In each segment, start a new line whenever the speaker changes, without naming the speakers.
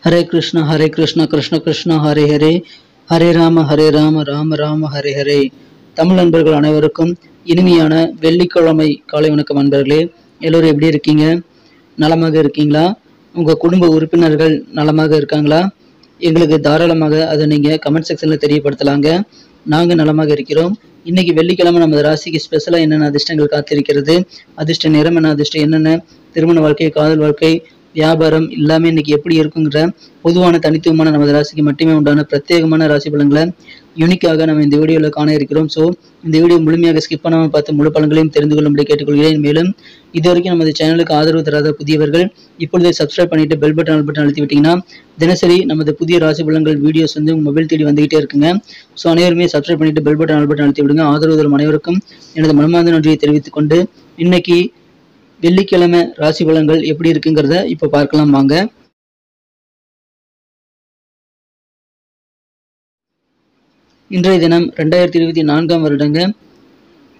ஹரே கிருஷ்ணா கிருஷ்ண கிருஷ்ணா ஹரே ஹரே, ஹரே ராம ராம ராம ஹரே ஹரே. தமிழ் நண்பர்கள் அனைவருக்கும் இனிமையான வெள்ளிக்கிழமை காலை வணக்கம் நண்பர்களே. எல்லோரும் எப்படி இருக்கீங்க? நலமாக இருக்கீங்களா? உங்கள் குடும்ப உறுப்பினர்கள் நலமாக இருக்காங்களா? எங்களுக்கு தாராளமாக அதை நீங்கள் கமெண்ட் செக்ஷனில் தெரியப்படுத்தலாங்க. நாங்கள் நலமாக இருக்கிறோம். இன்னைக்கு வெள்ளிக்கிழமை நமது ராசிக்கு ஸ்பெஷலாக என்னென்ன அதிர்ஷ்டங்கள் காத்திருக்கிறது, அதிர்ஷ்ட நிறம் என்ன, அதிர்ஷ்டம் என்னென்ன, திருமண வாழ்க்கை, காதல் வாழ்க்கை, வியாபாரம் எல்லாமே இன்னைக்கு எப்படி இருக்குங்கிற பொதுவான தனித்துவமான நமது ராசிக்கு மட்டுமே உண்டான பிரத்யேகமான ராசி பலன்களை யூனிக்காக நம்ம இந்த வீடியோவில் காண இருக்கிறோம். ஸோ இந்த வீடியோ முழுமையாக ஸ்கிப் பண்ணாமல் பார்த்து முழு பலன்களையும் தெரிந்து கொள்ளும்படி கேட்டுக்கொள்கிறேன். மேலும் இது வரைக்கும் நமது சேனலுக்கு ஆதரவு தராத புதியவர்கள் இப்பொழுதே சப்ஸ்கிரைப் பண்ணிட்டு பெல் பட்டன் அழுத்தி விட்டீங்கன்னா தினசரி நமது புதிய ராசி பலன்கள் வீடியோஸ் வந்து உங்கள் மொபைல் தேடி வந்துகிட்டே இருக்குங்க. ஸோ அனைவருமே சப்ஸ்கிரைப் பண்ணிட்டு பெல் பட்டன் அழுத்தி விடுங்க. ஆதரவு தரும் அனைவருக்கும் எனது மனமார்ந்த நன்றியை தெரிவித்துக் கொண்டு இன்னைக்கு வெள்ளிக்கிழமை ராசி பலன்கள் எப்படி இருக்குங்கிறத இப்ப பார்க்கலாம் வாங்க. இன்றைய தினம் 2024 வருடங்க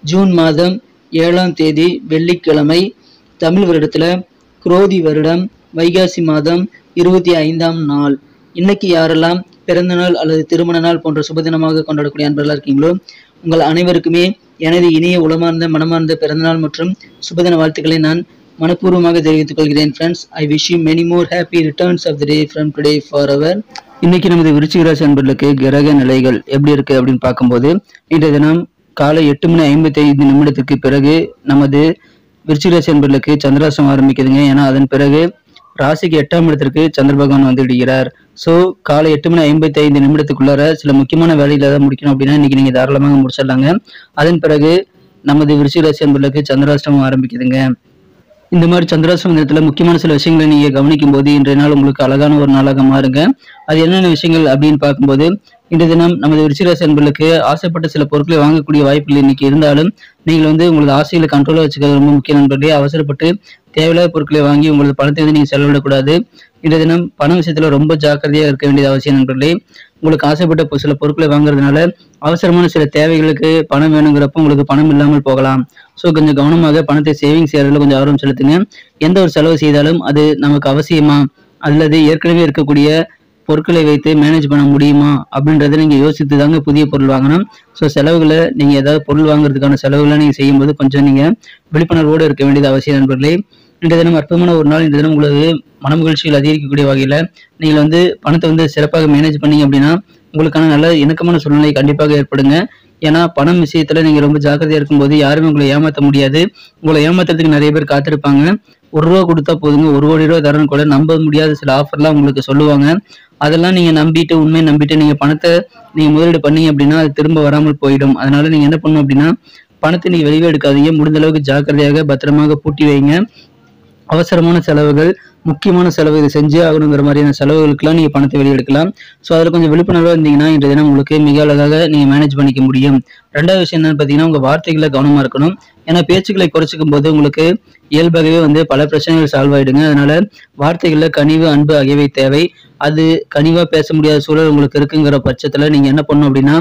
ஜூன் மாதம் 7ஆம் தேதி வெள்ளிக்கிழமை. தமிழ் வருடத்துல குரோதி வருடம் வைகாசி மாதம் 25ஆம் நாள். இன்னைக்கு யாரெல்லாம் பிறந்த நாள் அல்லது திருமண நாள் போன்ற சுபதினமாக கொண்டாடக்கூடிய அன்பர்களா இருக்கீங்களோ உங்கள் அனைவருக்குமே எனது இனிய உளமார்ந்த மனமார்ந்த பிறந்தநாள் மற்றும் சுபதின வாழ்த்துக்களை நான் மனப்பூர்வமாக தெரிவித்துக் கொள்கிறேன். Friends, I wish you many more happy returns of the day from today for ever. இன்னைக்கு நமது விருச்சிக ராசி அன்பர்களுக்கு கிரக நிலைகள் எப்படி இருக்கு அப்படின்னு பார்க்கும்போது இன்றைய தினம் காலை 8:55 பிறகு நமது விருச்சிக ராசி அன்பர்களுக்கு சந்திராஷ்டமம் ஆரம்பிக்குதுங்க. ஏன்னா அதன் பிறகு ராசிக்கு 8ஆம் இடத்திற்கு சந்திர பகவான் வந்து விடுகிறார். ஸோ காலை 8:55 சில முக்கியமான வேலைகளை ஏதாவது முடிக்கணும் அப்படின்னா இன்னைக்கு நீங்க தாராளமாக முடிச்சிடலாங்க. அதன் பிறகு நமது விருச்சிக ராசி அன்பர்களுக்கு சந்திராஷ்டமம் ஆரம்பிக்குதுங்க. இந்த மாதிரி சந்திராஷ்டம நேரத்துல முக்கியமான சில விஷயங்களை நீங்க கவனிக்கும் போது இன்றைய நாள் உங்களுக்கு அழகான ஒரு நாளாக மாறுங்க. அது என்னென்ன விஷயங்கள் அப்படின்னு பார்க்கும்போது இன்றைய தினம் நமது விருச்சிக ராசி அன்பர்களுக்கு ஆசைப்பட்ட சில பொருட்களை வாங்கக்கூடிய வாய்ப்புகள் இன்னைக்கு இருந்தாலும் நீங்கள் வந்து உங்களது ஆசைகளை கண்ட்ரோலா வச்சுக்கிறது ரொம்ப முக்கிய நண்பர்களே. அவசரப்பட்டு தேவையில்லாத பொருட்களை வாங்கி உங்களது பணத்தை வந்து நீங்க செலவிடக்கூடாது. இன்றைய தினம் பண விஷயத்துல ரொம்ப ஜாக்கிரதையா இருக்க வேண்டியது அவசியம் நண்பர்களே. உங்களுக்கு ஆசைப்பட்ட சில பொருட்களை வாங்குறதுனால அவசரமான சில தேவைகளுக்கு பணம் வேணுங்கிறப்ப உங்களுக்கு பணம் இல்லாமல் போகலாம். ஸோ கொஞ்சம் கவனமாக பணத்தை சேவிங்ஸ் செய்யறதுல கொஞ்சம் ஆர்வம் செலுத்துங்க. எந்த ஒரு செலவு செய்தாலும் அது நமக்கு அவசியமா அல்லது ஏற்கனவே இருக்கக்கூடிய பொருட்களை வைத்து மேனேஜ் பண்ண முடியுமா அப்படின்றத நீங்க யோசித்து தாங்க புதிய பொருள் வாங்கணும். ஸோ செலவுகளை நீங்க ஏதாவது பொருள் வாங்குறதுக்கான செலவுகளை நீங்க செய்யும்போது கொஞ்சம் நீங்க விழிப்புணர்வோடு இருக்க வேண்டியது அவசியம் நண்பர்களே. இன்றைய தினம் அற்புதமான ஒரு நாள். இன்றைய தினம் உங்களுக்கு மன மகிழ்ச்சிகள் அதிகரிக்கக்கூடிய வகையில நீங்கள் வந்து பணத்தை வந்து சிறப்பாக மேனேஜ் பண்ணீங்க அப்படின்னா உங்களுக்கான நல்ல இணக்கமான சூழ்நிலை கண்டிப்பாக ஏற்படுங்க. ஏன்னா பணம் விஷயத்துல நீங்க ரொம்ப ஜாக்கிரதையா இருக்கும்போது யாருமே உங்களை ஏமாற்ற முடியாது. உங்களை ஏமாத்துறதுக்கு நிறைய பேர் காத்திருப்பாங்க. ₹1 கொடுத்தா போதுங்க, ₹1 கோடி தரன்னு கூட நம்ப முடியாத சில ஆஃபர்லாம் உங்களுக்கு சொல்லுவாங்க. அதெல்லாம் நீங்க நம்பிட்டு உண்மையை நம்பிட்டு நீங்க பணத்தை நீங்க முதலீடு பண்ணீங்க அப்படின்னா அது திரும்ப வராமல் போயிடும். அதனால நீங்க என்ன பண்ணணும் அப்படின்னா பணத்தை நீங்க வெளியே எடுக்காதீங்க. முடிந்த அளவுக்கு ஜாக்கிரதையாக பத்திரமாக பூட்டி வைங்க. அவசரமான செலவுகள், முக்கியமான செலவு, இது செஞ்சே ஆகணுங்கிற மாதிரியான செலவுகளுக்கெல்லாம் நீங்க பணத்தை வெளியெடுக்கலாம். ஸோ அதில் கொஞ்சம் விழிப்புணர்வாக இருந்தீங்கன்னா இன்றைய தினம் உங்களுக்கு மிக அழகாக நீங்க மேனேஜ் பண்ணிக்க முடியும். ரெண்டாவது விஷயம் என்னன்னு பார்த்தீங்கன்னா உங்க வார்த்தைகளை கவனமா இருக்கணும். ஏன்னா பேச்சுக்களை குறைச்சிக்கும் போது உங்களுக்கு இயல்பாகவே வந்து பல பிரச்சனைகள் சால்வ் ஆயிடுங்க. அதனால வார்த்தைகள்ல கனிவு, அன்பு ஆகியவை தேவை. அது கனிவா பேச முடியாத சூழல் உங்களுக்கு இருக்குங்கிற பட்சத்துல நீங்க என்ன பண்ணணும் அப்படின்னா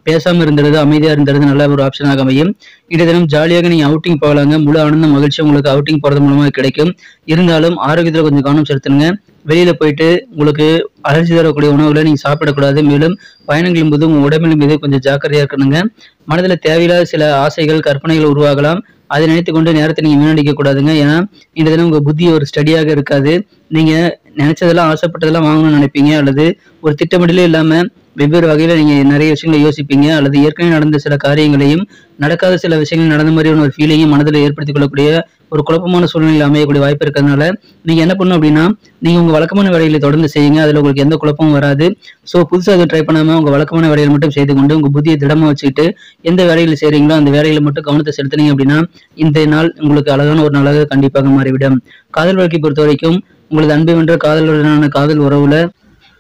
பேசாம இருந்துறது, அமைதியா இருந்துறது நல்ல ஒரு ஆப்ஷனாக அமையும். இன்றைய தினம் ஜாலியாக நீங்க அவுட்டிங் போகலாங்க. முழு ஆனந்த மகிழ்ச்சி உங்களுக்கு அவுட்டிங் போறது மூலமா கிடைக்கும். இருந்தாலும் ஆரோக்கியத்துல கொஞ்சம் கவனம் செலுத்துங்க. வெளியில போயிட்டு உங்களுக்கு அலர்ஜி தரக்கூடிய உணவுகளை நீங்க சாப்பிடக்கூடாது. மேலும் பயணங்களின் போது உங்க உடம்பின் மீது கொஞ்சம் ஜாக்கிரதையா இருக்கணுங்க. மனதுல தேவையில்லாத சில ஆசைகள், கற்பனைகள் உருவாகலாம். அதை நினைத்து கொண்டு நேரத்தை நீங்க வீணடிக்க கூடாதுங்க. ஏன்னா இந்த தினம் உங்க புத்தி ஒரு ஸ்டடியாக இருக்காது. நீங்க நினைச்சதெல்லாம் ஆசைப்பட்டதெல்லாம் வாங்கணும்னு நினைப்பீங்க அல்லது ஒரு திட்டமிடலே இல்லாம வெவ்வேறு வகையில நீங்க நிறைய விஷயங்களை யோசிப்பீங்க அல்லது ஏற்கனவே நடந்த சில காரியங்களையும் நடக்காத சில விஷயங்கள் நடந்த மாதிரியான ஒரு ஃபீலிங்கையும் மனதில் ஏற்படுத்திக் கொள்ளக்கூடிய ஒரு குழப்பமான சூழ்நிலையில் அமையக்கூடிய வாய்ப்பு இருக்கிறதுனால நீங்க என்ன பண்ணணும் அப்படின்னா நீங்க உங்க வழக்கமான வேலைகளை தொடர்ந்து செய்யுங்க. அதுல உங்களுக்கு எந்த குழப்பமும் வராது. ஸோ புதுசாக அதை ட்ரை பண்ணாம உங்க வழக்கமான வேலைகளை மட்டும் செய்து கொண்டு உங்க புத்தியை திடமா வச்சுக்கிட்டு எந்த வேலைகளை செய்றீங்களோ அந்த வேலைகளை மட்டும் கவனத்தை செலுத்தினீங்க அப்படின்னா இந்த நாள் உங்களுக்கு அழகான ஒரு நாளாக கண்டிப்பாக மாறிவிடும். காதல் வாழ்க்கை பொறுத்த வரைக்கும் உங்களது அன்பை வென்ற காதலுடனான காதல் உறவுல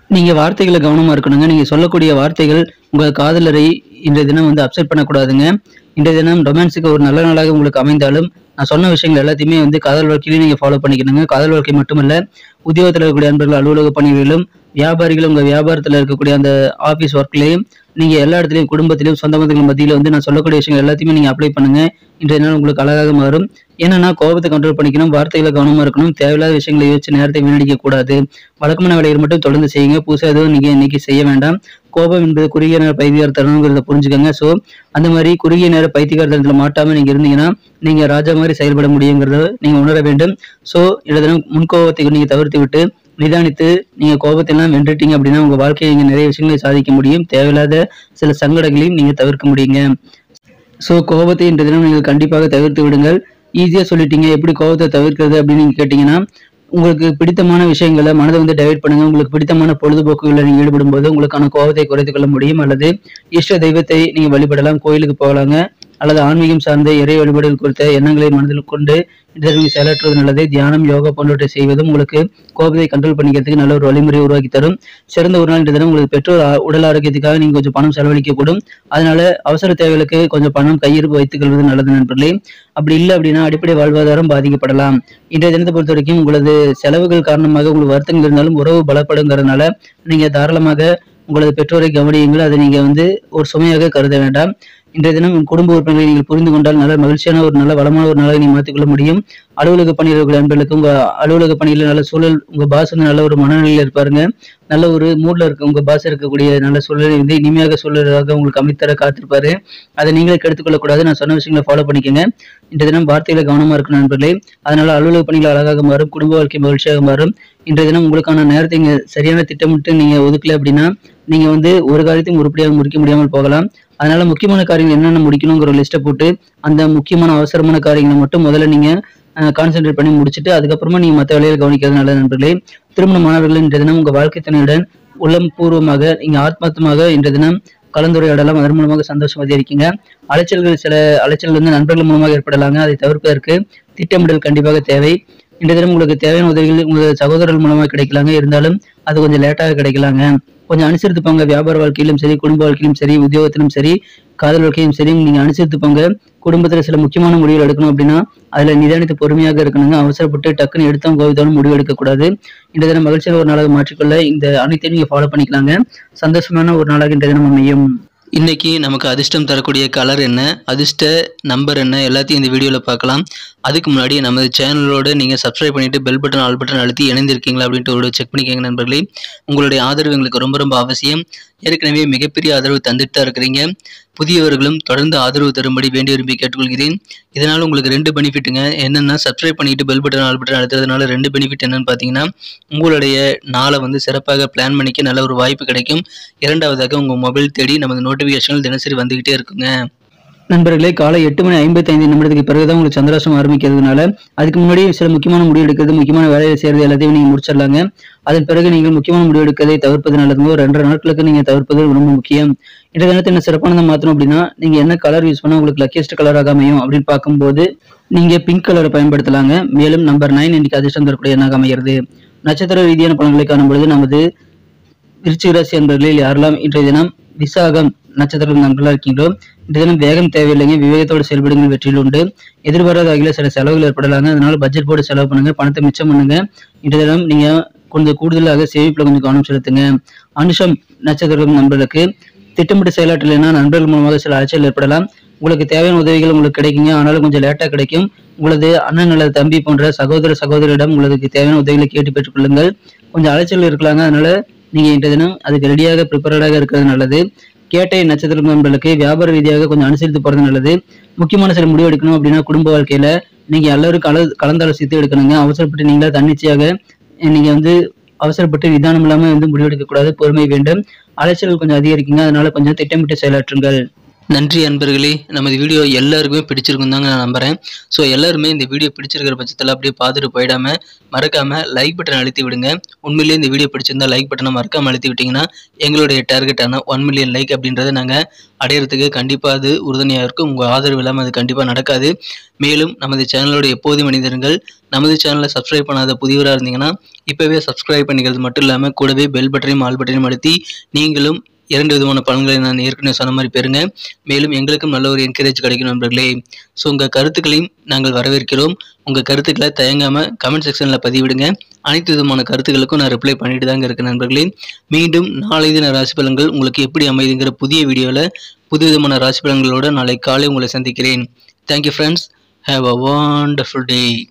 நீங்க வார்த்தைகளை கவனமா இருக்கணுங்க. நீங்க சொல்லக்கூடிய வார்த்தைகள் உங்க காதலரை இன்றைய தினம் வந்து அப்செட் பண்ணக்கூடாதுங்க. இன்றைய தினம் ரொமான்ஸுக்கு ஒரு நல்ல நாளாக உங்களுக்கு அமைந்தாலும் நான் சொன்ன விஷயங்கள் எல்லாத்தையுமே வந்து காதல் வாழ்க்கையிலையும் நீங்க ஃபாலோ பண்ணிக்கணுங்க. காதல் வாழ்க்கை மட்டுமல்ல, உத்தியோகத்தில் இருக்கக்கூடிய அன்பர்கள், அலுவலக பணிகளிலும், வியாபாரிகள் உங்க வியாபாரத்தில் இருக்கக்கூடிய அந்த ஆபீஸ் ஒர்க்லையும் நீங்க எல்லா இடத்துலையும் குடும்பத்திலையும் சொந்த பந்தங்கள் மத்தியில வந்து நான் சொல்லக்கூடிய விஷயங்கள் எல்லாத்தையுமே நீங்க அப்ளை பண்ணுங்க. இன்றைய நாள் உங்களுக்கு அழகாக மாறும். என்னன்னா கோபத்தை கண்ட்ரோல் பண்ணிக்கணும், வார்த்தைகளை கவனமா இருக்கணும், தேவையில்லாத விஷயங்களை யோசிச்சு நேரத்தை வீணடிக்க கூடாது. வழக்கமான வேலைகள் மட்டும் தொடர்ந்து செய்யுங்க. புதுசாக எதுவும் நீங்க இன்னைக்கு செய்ய வேண்டாம். கோபம் என்பது குறுகிய நேர பைத்தியக்கார தருணங்கிறத புரிஞ்சுக்கோங்க. ஸோ அந்த மாதிரி குறுகிய நேர பைத்தியக்கார தருணத்துல மாட்டாம நீங்க இருந்தீங்கன்னா நீங்க ராஜா மாதிரி செயல்பட முடியுங்கிறத நீங்க உணர வேண்டும். ஸோ இந்த முன்கோபத்தை நீங்க தவிர்த்து விட்டு நிதானித்து நீங்க கோபத்தை எல்லாம் வென்றுட்டீங்க அப்படின்னா உங்க வாழ்க்கையை நீங்க நிறைய விஷயங்களை சாதிக்க முடியும். தேவையில்லாத சில சங்கடங்களையும் நீங்க தவிர்க்க முடியுங்க. ஸோ கோபத்தை இன்றைய தினம் நீங்கள் கண்டிப்பாக தவிர்த்து விடுங்கள். ஈஸியாக சொல்லிட்டீங்க, எப்படி கோபத்தை தவிர்க்கிறது அப்படின்னு நீங்கள் கேட்டிங்கன்னா, உங்களுக்கு பிடித்தமான விஷயங்களை மனதை டைவர்ட் பண்ணுங்க. உங்களுக்கு பிடித்தமான பொழுதுபோக்குகளில் நீங்கள் ஈடுபடும் போது உங்களுக்கான கோபத்தை குறைத்துக் கொள்ள முடியும். அல்லது இஷ்ட தெய்வத்தை நீங்கள் வழிபடலாம், கோயிலுக்கு போகலாங்க. அல்லது ஆன்மீகம் சார்ந்த இறை வழிபாடுகள் குறித்த எண்ணங்களை மனதில் கொண்டு இதற்கு செயலாற்றுவது நல்லது. தியானம், யோகா போன்றவற்றை செய்வதும் உங்களுக்கு கோபத்தை கண்ட்ரோல் பண்ணிக்கிறதுக்கு நல்ல ஒரு வழிமுறையை உருவாக்கி தரும். சிறந்த ஒரு நாள் தினம் உங்களுக்கு பெற்றோர் உடல் ஆரோக்கியத்துக்காக நீங்க கொஞ்சம் பணம் செலவழிக்க கூடும். அதனால அவசர தேவைகளுக்கு கொஞ்சம் பணம் கையிருப்பு வைத்துக் கொள்வது நல்லது நண்பர்களே. அப்படி இல்லை அப்படின்னா அடிப்படை வாழ்வாதாரம் பாதிக்கப்படலாம். இன்றைய தினத்தை பொறுத்த வரைக்கும் உங்களது செலவுகள் காரணமாக உங்களுக்கு வருத்தங்கள் இருந்தாலும் உறவு பலப்படுங்கிறதுனால நீங்க தாராளமாக உங்களது பெற்றோரை கவனியுங்கள். அதை நீங்க ஒரு சுமையாக கருத வேண்டாம். இன்றைய தினம் குடும்ப உறுப்பினர்களை நீங்கள் புரிந்து கொண்டால் நல்ல மகிழ்ச்சியான ஒரு நல்ல வளமான ஒரு நாளாக நீங்கள் மாற்றிக்கொள்ள முடியும். அலுவலக பணியாளர்கள் நண்பர்களுக்கு உங்க அலுவலக பணியில் நல்ல சூழல், உங்க பாஸ் நல்ல ஒரு மனநிலையில் இருப்பாருங்க. நல்ல ஒரு மூட்ல இருக்க உங்க பாஸ் இருக்கக்கூடிய நல்ல சூழலை இனிமையாக சூழலாக உங்களுக்கு அமைத்தர காத்திருப்பாரு. அதை நீங்களே கெடுத்துக்கொள்ளக்கூடாது. நான் சொன்ன விஷயங்களை ஃபாலோ பண்ணிக்கோங்க. இன்றைய தினம் வார்த்தைகளை கவனமா இருக்கணும் நண்பர்களே. அதனால அலுவலக பணிகள் அழகாக மாறும், குடும்ப வாழ்க்கை மகிழ்ச்சியாக மாறும். இன்றைய தினம் உங்களுக்கான நேரத்தை இங்க சரியான திட்டமிட்டு நீங்க ஒதுக்கல அப்படின்னா நீங்க ஒரு காரியத்தையும் உருப்படியாக முடிக்க முடியாமல் போகலாம். அதனால முக்கியமான காரியங்கள் என்னென்ன முடிக்கணுங்கிற ஒரு லிஸ்ட்டை போட்டு அந்த முக்கியமான அவசரமான காரியங்களை மட்டும் முதல்ல நீங்க கான்சென்ட்ரேட் பண்ணி முடிச்சுட்டு அதுக்கப்புறமா நீங்க மற்ற வேலையை கவனிக்கிறது நல்லது நண்பர்களே. திருமண மாணவர்கள் இன்றைய தினம் உங்க வாழ்க்கை துணையுடன் உள்ளம் பூர்வமாக நீங்க ஆத்மார்த்தமாக இன்றைய தினம் கலந்துரையாடலாம். அதன் மூலமாக சந்தோஷம் அதிகரிக்குங்க. சில அலைச்சல்கள் நண்பர்கள் மூலமாக ஏற்படலாங்க. அதை தவிர்ப்பதற்கு திட்டமிடல் கண்டிப்பாக தேவை. இன்றைய தினம் உங்களுக்கு தேவையான உதவிகள் உங்க சகோதரர்கள் மூலமாக கிடைக்கலாங்க. இருந்தாலும் அது கொஞ்சம் லேட்டாக கிடைக்கலாங்க. கொஞ்சம் அனுசரித்து போங்க. வியாபார வாழ்க்கையிலும் சரி, குடும்ப வாழ்க்கையிலும் சரி, உத்தியோகத்திலும் சரி, காதல் வாழ்க்கையும் சரி, நீங்க அனுசரித்து போங்க. குடும்பத்துல சில முக்கியமான முடிவுகள் எடுக்கணும் அப்படின்னா அதுல நிதானித்து பொறுமையாக இருக்கணுங்க. அவசரப்பட்டு டக்குன்னு எடுத்தோம் கோவித்தோன்னு முடிவு எடுக்கக்கூடாது. இந்த தினம் மகிழ்ச்சியான ஒரு நாளாக மாற்றிக்கொள்ள இந்த அனைத்தையும் நீங்க ஃபாலோ பண்ணிக்கலாங்க. சந்தோஷமான ஒரு நாளாக இந்த தினம் அமையும். இன்னைக்கு நமக்கு அதிர்ஷ்டம் தரக்கூடிய கலர் என்ன, அதிர்ஷ்ட நம்பர் என்ன, எல்லாத்தையும் இந்த வீடியோவில் பார்க்கலாம். அதுக்கு முன்னாடி நமது சேனலோடு நீங்கள் சப்ஸ்கிரைப் பண்ணிவிட்டு பெல் பட்டன் ஆல் பட்டன் அழுத்தி இணைந்திருக்கீங்களா அப்படின்ட்டு ஒரு செக் பண்ணிக்கோங்க நண்பர்களே. உங்களுடைய ஆதரவு எங்களுக்கு ரொம்ப ரொம்ப அவசியம். ஏற்கனவே மிகப்பெரிய ஆதரவு தந்துட்டு தான் இருக்கிறீங்க. புதியவர்களும் தொடர்ந்து ஆதரவு தரும்படி வேண்டி விரும்பி கேட்டுக்கொள்கிறேன். இதனால் உங்களுக்கு 2 பெனிஃபிட்டுங்க. என்னென்னா சப்ஸ்கிரைப் பண்ணிட்டு பெல் பட்டன் ஆல் பட்டன் அழுத்துறதுனால 2 பெனிஃபிட் என்னன்னு பார்த்தீங்கன்னா, உங்களுடைய நாளை சிறப்பாக பிளான் பண்ணிக்க நல்ல ஒரு வாய்ப்பு கிடைக்கும். இரண்டாவதாக உங்கள் மொபைல் தேடி நமது நோட்டிஃபிகேஷன்கள் தினசரி வந்துகிட்டே இருக்குங்க. நண்பர்களே, காலை 8:55 பிறகுதான் உங்களுக்கு சந்திராஷ்டம் ஆரம்பிக்கிறதுனால அதுக்கு முன்னாடி சில முக்கியமான முடிவு எடுக்கிறது, முக்கியமான வேலையை செய்யறது எல்லாத்தையும் நீங்க முடிச்சிடலாங்க. அதன் பிறகு நீங்கள் முக்கியமான முடிவு எடுக்கிறதை தவிர்ப்பது நல்லதுங்க. ஒரு 2 நாட்களுக்கு நீங்க தவிர்ப்பது ரொம்ப முக்கியம். இந்த தினத்தை என்ன சிறப்பானதை மாற்றணும் அப்படின்னா நீங்க என்ன கலர் யூஸ் பண்ணா உங்களுக்கு லக்கியஸ்ட் கலராக அமையும் அப்படின்னு பார்க்கும்போது நீங்க பிங்க் கலரை பயன்படுத்தலாங்க. மேலும் நம்பர் 9 இன்னைக்கு அதிர்ஷ்டம் தரக்கூடிய எண்ணாக அமைகிறது. நட்சத்திர ரீதியான பலன்களை காணும்பொழுது நமது விருச்சிக ராசி அன்பர்களில் யாரெல்லாம் இன்றைய தினம் விசாகம் நட்சத்திரம் நண்பர்களா இருக்கீங்களோ இந்த தினம் வேகம் தேவையில்லைங்க. விவேகத்தோடு செயல்படுங்கள், வெற்றியில் உண்டு. எதிர்பாராத வகையில் சில செலவுகள் ஏற்படலாங்க. அதனால பட்ஜெட் போட்டு செலவு பண்ணுங்க, பணத்தை மிச்சம் பண்ணுங்க. இன்றைய தினம் நீங்க கொஞ்சம் கூடுதலாக சேமிப்புல கொஞ்சம் கவனம் செலுத்துங்க. அனுஷம் நட்சத்திரம் நண்பர்களுக்கு திட்டமிட்டு செயலாற்றலைன்னா நண்பர்கள் மூலமாக சில அலைச்சல் ஏற்படலாம். உங்களுக்கு தேவையான உதவிகள் உங்களுக்கு கிடைக்குங்க, ஆனாலும் கொஞ்சம் லேட்டா கிடைக்கும். உங்களது அண்ணன் அல்லது தம்பி போன்ற சகோதரிடம் உங்களுக்கு தேவையான உதவிகளை கேட்டு பெற்றுக் கொள்ளுங்கள். கொஞ்சம் அலைச்சல் இருக்கலாங்க. அதனால நீங்க இன்றைய தினம் அதுக்கு ரெடியாக ப்ரிப்பேர்டாக இருக்கிறது நல்லது. கேட்டை நட்சத்திரம் நண்பர்களுக்கு வியாபார ரீதியாக கொஞ்சம் அனுசரித்து போறது நல்லது. முக்கியமான சில முடிவு எடுக்கணும் அப்படின்னா குடும்ப வாழ்க்கையில நீங்க எல்லாரும் கலந்தாலோசித்து எடுக்கணுங்க. அவசரப்பட்டு நீங்களா தன்னிச்சையாக நீங்க அவசரப்பட்டு நிதானம் இல்லாம முடிவெடுக்க கூடாது. பொறுமை வேண்டும். அலைச்சல் கொஞ்சம் அதிகரிக்குங்க. அதனால கொஞ்சம் திட்டமிட்டு செயலாற்றுங்கள். நன்றி அன்பர்களே. நமது வீடியோ எல்லாருக்குமே பிடிச்சிருக்கும் தாங்க நான் நம்புறேன். ஸோ எல்லாருமே இந்த வீடியோ பிடிச்சிருக்கிற பட்சத்தில் அப்படியே பார்த்துட்டு போயிடாம மறக்காம லைக் பட்டன் அழுத்தி விடுங்க. உண்மையிலேயே இந்த வீடியோ பிடிச்சிருந்தா லைக் பட்டனை மறக்காம அழுத்தி விட்டீங்கன்னா எங்களுடைய டார்கெட்டான 1 மில்லியன் லைக் அப்படின்றத நாங்கள் அடையிறதுக்கு கண்டிப்பாக அது உறுதுணையாக இருக்கும். உங்கள் ஆதரவு இல்லாமல் அது கண்டிப்பாக நடக்காது. மேலும் நமது சேனலோட எப்போதும் மனிதர்கள் நமது சேனலை சப்ஸ்கிரைப் பண்ணாத புதியவராக இருந்தீங்கன்னா இப்போவே சப்ஸ்கிரைப் பண்ணிக்கிறது மட்டும் இல்லாமல் கூடவே பெல் பட்டனையும் ஆல் பட்டனையும் அழுத்தி நீங்களும் 2 விதமான பலன்களை நான் ஏற்கனவே சொன்ன மாதிரி பெறுங்க. மேலும் எங்களுக்கும் நல்ல ஒரு என்கரேஜ் கிடைக்கும் நண்பர்களே. ஸோ உங்கள் கருத்துக்களையும் நாங்கள் வரவேற்கிறோம். உங்கள் கருத்துக்களை தயங்காமல் கமெண்ட் செக்ஷனில் பதிவிடுங்க. அனைத்து விதமான கருத்துக்களுக்கும் நான் ரிப்ளை பண்ணிட்டு தாங்க இருக்கேன் நண்பர்களே. மீண்டும் நாளை தின ராசி பலன்கள் உங்களுக்கு எப்படி அமைதுங்கிற புதிய வீடியோவில் புது விதமான ராசி பலன்களோடு நாளை காலை உங்களை சந்திக்கிறேன். Thank you friends. Have a wonderful day.